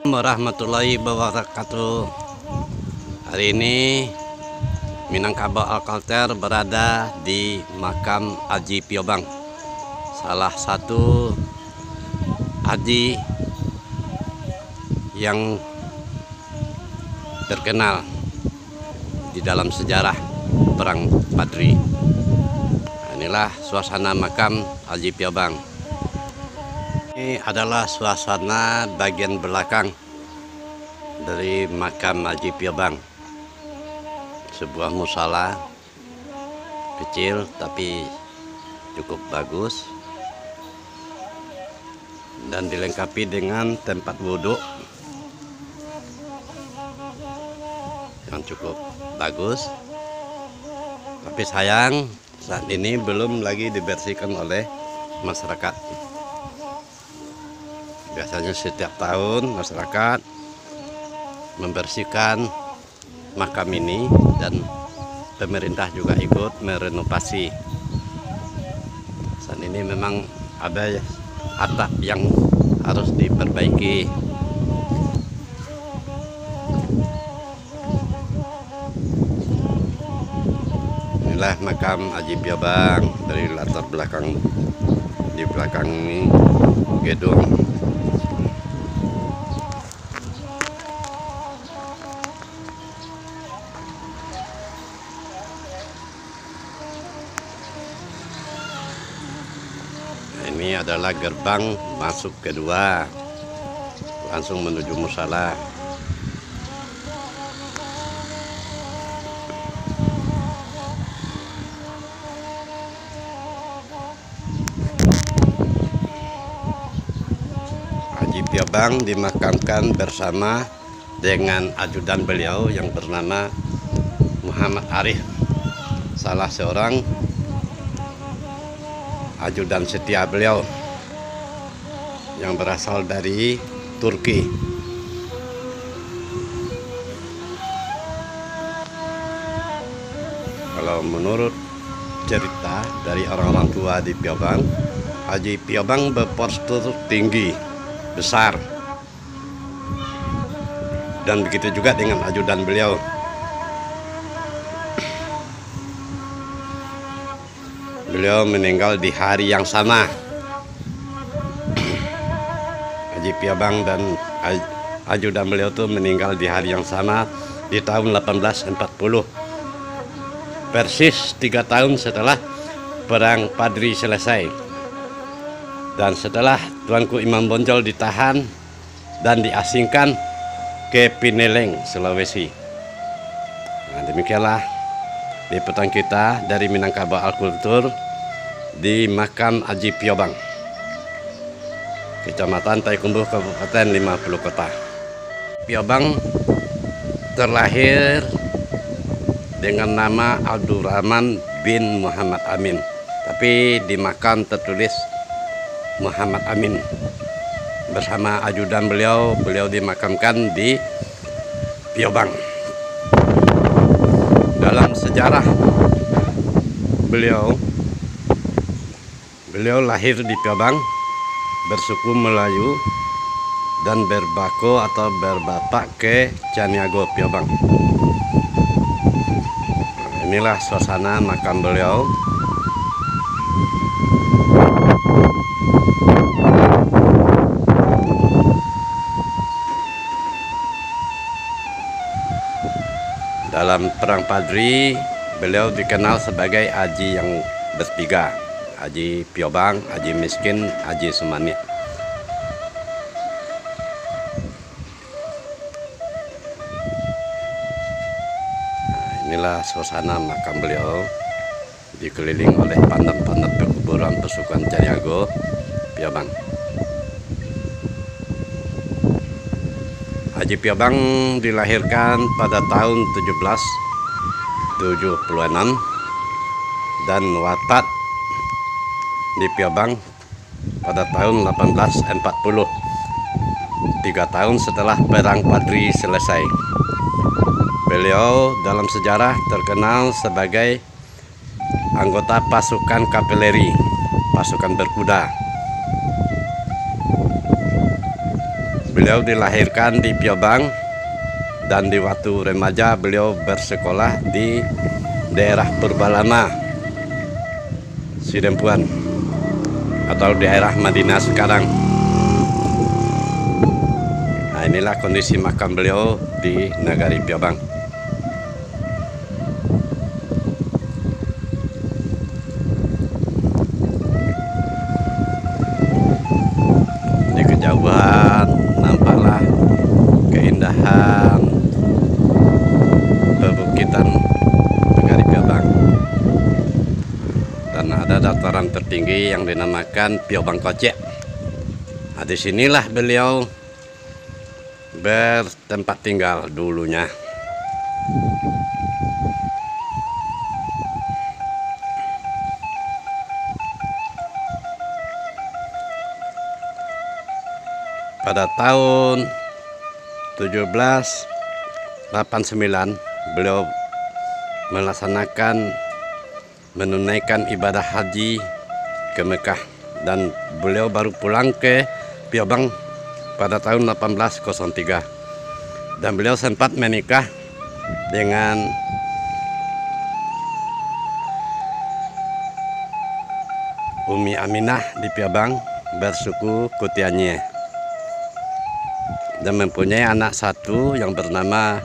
Warahmatullahi wabarakatuh. Hari ini Minangkabau Alkalter berada di makam Haji Piobang, salah satu haji yang terkenal di dalam sejarah Perang Padri. Inilah suasana makam Haji Piobang. Ini adalah suasana bagian belakang dari makam Haji Piobang. Sebuah musala kecil tapi cukup bagus dan dilengkapi dengan tempat wudhu yang cukup bagus. Tapi sayang saat ini belum lagi dibersihkan oleh masyarakat. Biasanya setiap tahun masyarakat membersihkan makam ini dan pemerintah juga ikut merenovasi. Saat ini memang ada atap yang harus diperbaiki. Inilah makam Haji Piobang dari latar belakang, di belakang ini gedung. Ini adalah gerbang masuk kedua, langsung menuju musala. Haji Piobang dimakamkan bersama dengan ajudan beliau yang bernama Muhammad Arif, salah seorang ajudan setia beliau yang berasal dari Turki. Kalau menurut cerita dari orang-orang tua di Piobang, Haji Piobang berpostur tinggi, besar, dan begitu juga dengan ajudan beliau. Beliau meninggal di hari yang sama. Haji Piobang dan ajudan beliau itu meninggal di hari yang sama di tahun 1840. Persis 3 tahun setelah Perang Padri selesai. Dan setelah Tuanku Imam Bonjol ditahan dan diasingkan ke Pineleng, Sulawesi. Nah, demikianlah liputan kita dari Minangkabau Alkultur di makam Haji Piobang, Kecamatan Taikumbuh, Kabupaten 50 Kota. Piobang terlahir dengan nama Abdurrahman bin Muhammad Amin, tapi di makam tertulis Muhammad Amin. Bersama ajudan beliau dimakamkan di Piobang. Dalam sejarah beliau lahir di Piobang, bersuku Melayu dan berbako atau berbapak ke Caniago, Piobang. Inilah suasana makam beliau. Dalam Perang Padri, beliau dikenal sebagai haji yang bertiga: Haji Piobang, Haji Miskin, Haji Sumani. Nah, inilah suasana makam beliau, dikeliling oleh pandap-pandap pekuburan pasukan Caniago, Piobang. Haji Piobang dilahirkan pada tahun 1776 dan wafat di Piobang pada tahun 1840, 3 tahun setelah Perang Padri selesai. Beliau dalam sejarah terkenal sebagai anggota pasukan kaveleri, pasukan berkuda. Beliau dilahirkan di Piobang dan di waktu remaja beliau bersekolah di daerah Purbalama, Sidempuan atau daerah Madinah sekarang. Nah, inilah kondisi makam beliau di Nagari Piobang. Di kejauhan nampaklah keindahan perbukitan Nagari Piobang. Dan ada dataran tertinggi yang dinamakan Piobang Kocek. Nah, disinilah beliau bertempat tinggal dulunya. Pada tahun 1789 beliau menunaikan ibadah haji ke Mekah, dan beliau baru pulang ke Piobang pada tahun 1803, dan beliau sempat menikah dengan Umi Aminah di Piobang bersuku Kutianye, dan mempunyai anak satu yang bernama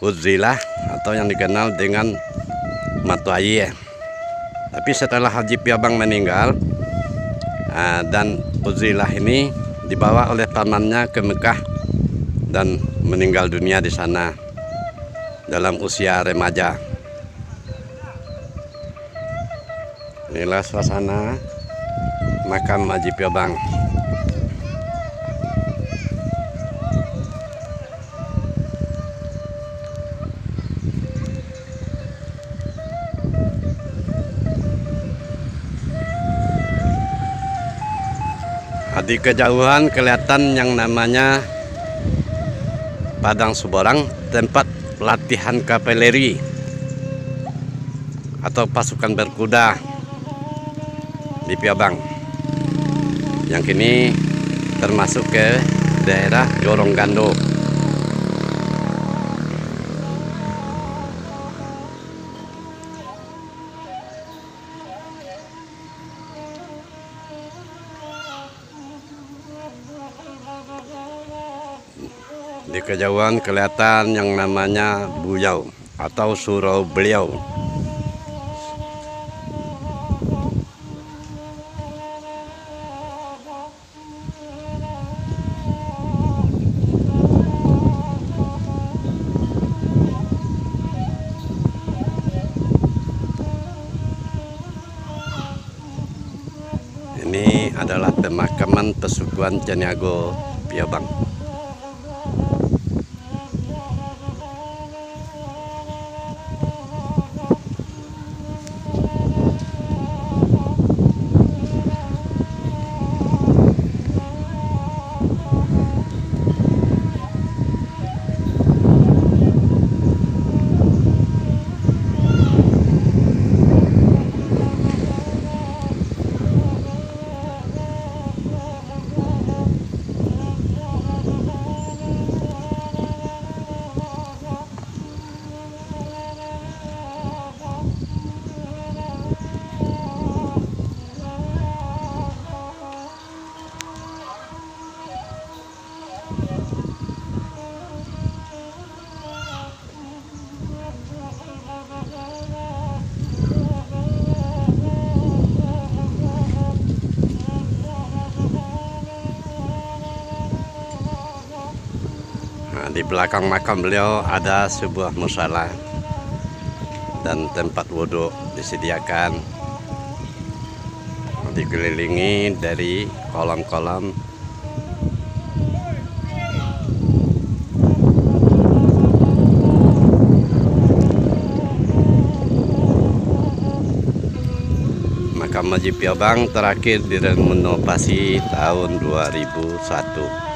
Udzilah atau yang dikenal dengan Matuaye. Tapi setelah Haji Piobang meninggal, dan Udzilah ini dibawa oleh pamannya ke Mekah dan meninggal dunia di sana dalam usia remaja. Inilah suasana makam Haji Piobang. Di kejauhan kelihatan yang namanya Padang Suborang, tempat latihan kaveleri atau pasukan berkuda di Piobang, yang kini termasuk ke daerah Joronggando. Di kejauhan kelihatan yang namanya Buyau atau Surau Beliau. Ini adalah pemakaman Pesukuan Caniago Piobang. Di belakang makam beliau ada sebuah musala dan tempat wudhu disediakan, dikelilingi dari kolam-kolam. Makam Haji Piobang terakhir direnovasi tahun 2001.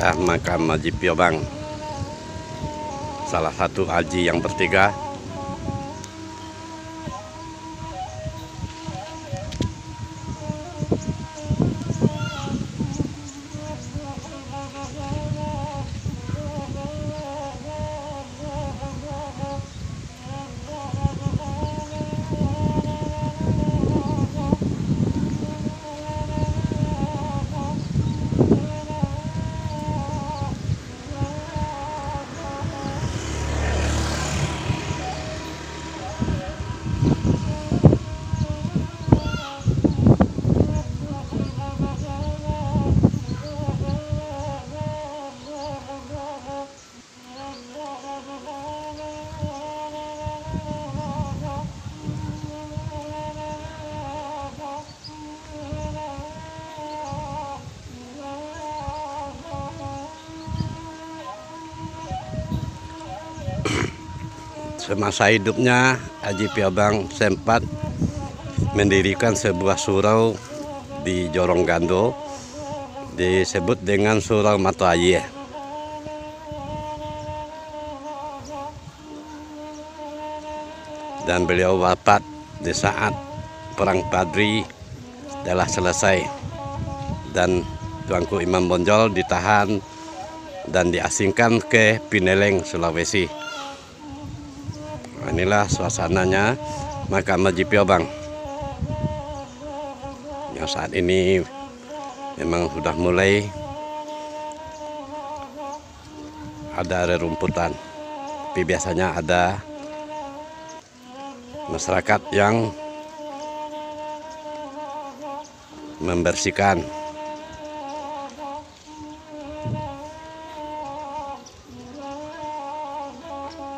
Inilah makam Haji Piobang, salah satu haji yang bertiga. Semasa hidupnya, Haji Piobang sempat mendirikan sebuah surau di Jorong Gando, disebut dengan Surau Mato Aye. Dan beliau wafat di saat Perang Padri telah selesai, dan Tuanku Imam Bonjol ditahan dan diasingkan ke Pineleng, Sulawesi. Inilah suasananya makam Haji Piobang yang saat ini memang sudah mulai ada rerumputan, tapi biasanya ada masyarakat yang membersihkan.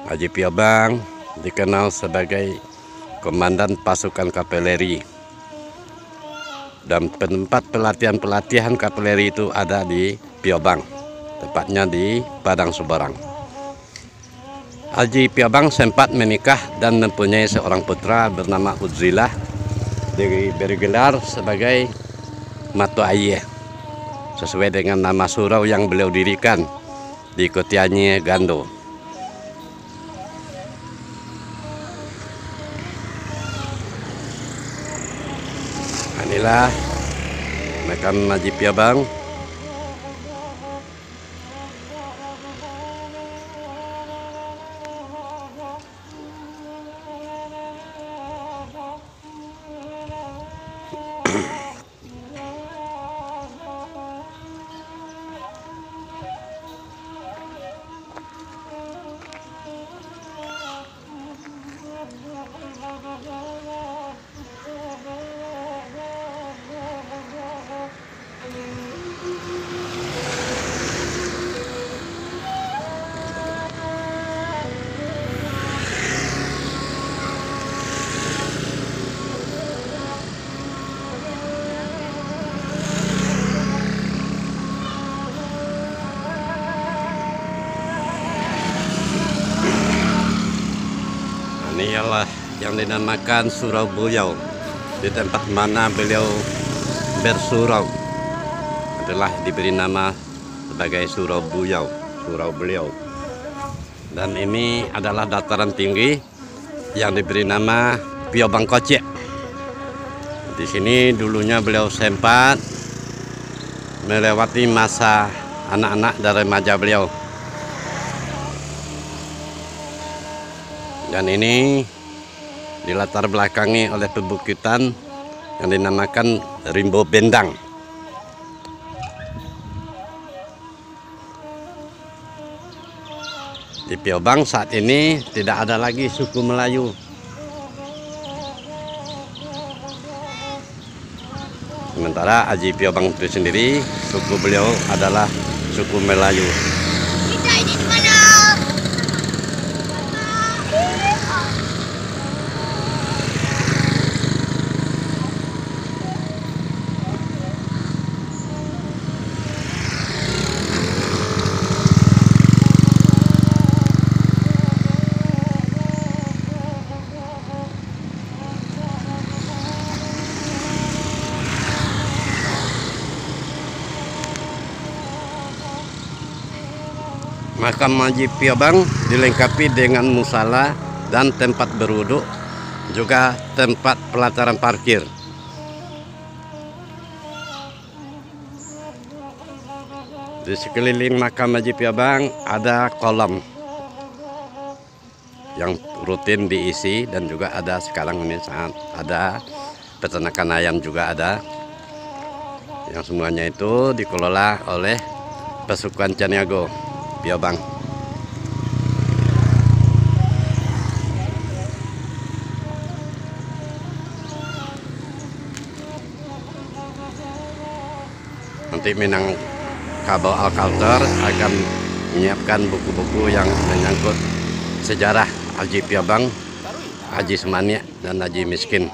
Haji Piobang dikenal sebagai komandan pasukan kapeleri, dan tempat pelatihan kapeleri itu ada di Piobang, tepatnya di Padang Suborang. Haji Piobang sempat menikah dan mempunyai seorang putra bernama Udzilah, bergelar sebagai Mato Aye, sesuai dengan nama surau yang beliau dirikan di Kotianye Gando. Inilah makam Haji Piobang. Ini ialah yang dinamakan Surau Buyau. Di tempat mana beliau bersurau adalah diberi nama sebagai Surau Buyau, surau beliau. Dan ini adalah dataran tinggi yang diberi nama Piobang Kocek. Di sini dulunya beliau sempat melewati masa anak-anak dan remaja beliau. Dan ini dilatar belakangi oleh perbukitan yang dinamakan Rimbo Bendang. Di Piobang saat ini tidak ada lagi suku Melayu. Sementara Haji Piobang itu sendiri, suku beliau adalah suku Melayu. Kita ini di mana? Makam Haji Piobang dilengkapi dengan musala dan tempat berwudu, juga tempat pelataran parkir. Di sekeliling makam Haji Piobang ada kolam yang rutin diisi, dan juga ada sekarang ini saat ada peternakan ayam juga ada, yang semuanya itu dikelola oleh pasukan Caniago Piobang. Nanti Minangkabau Alculture akan menyiapkan buku-buku yang menyangkut sejarah Haji Piobang, Haji Semania, dan Haji Miskin.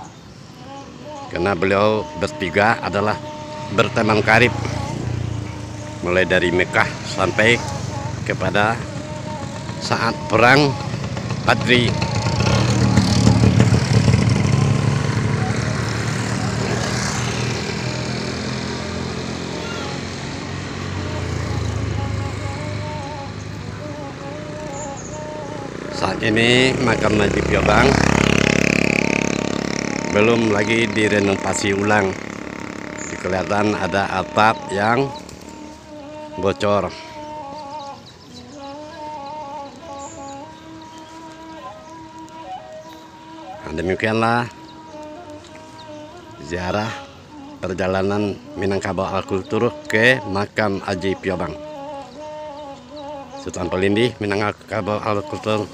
Karena beliau bertiga adalah berteman karib mulai dari Mekah sampai kepada saat perang Badri. Saat ini makam Haji Piobang belum lagi direnovasi ulang. Kelihatan ada atap yang bocor. Nah, demikianlah ziarah perjalanan Minangkabau Alculture ke makam Haji Piobang. Sultan Pelindih, Minangkabau Alculture.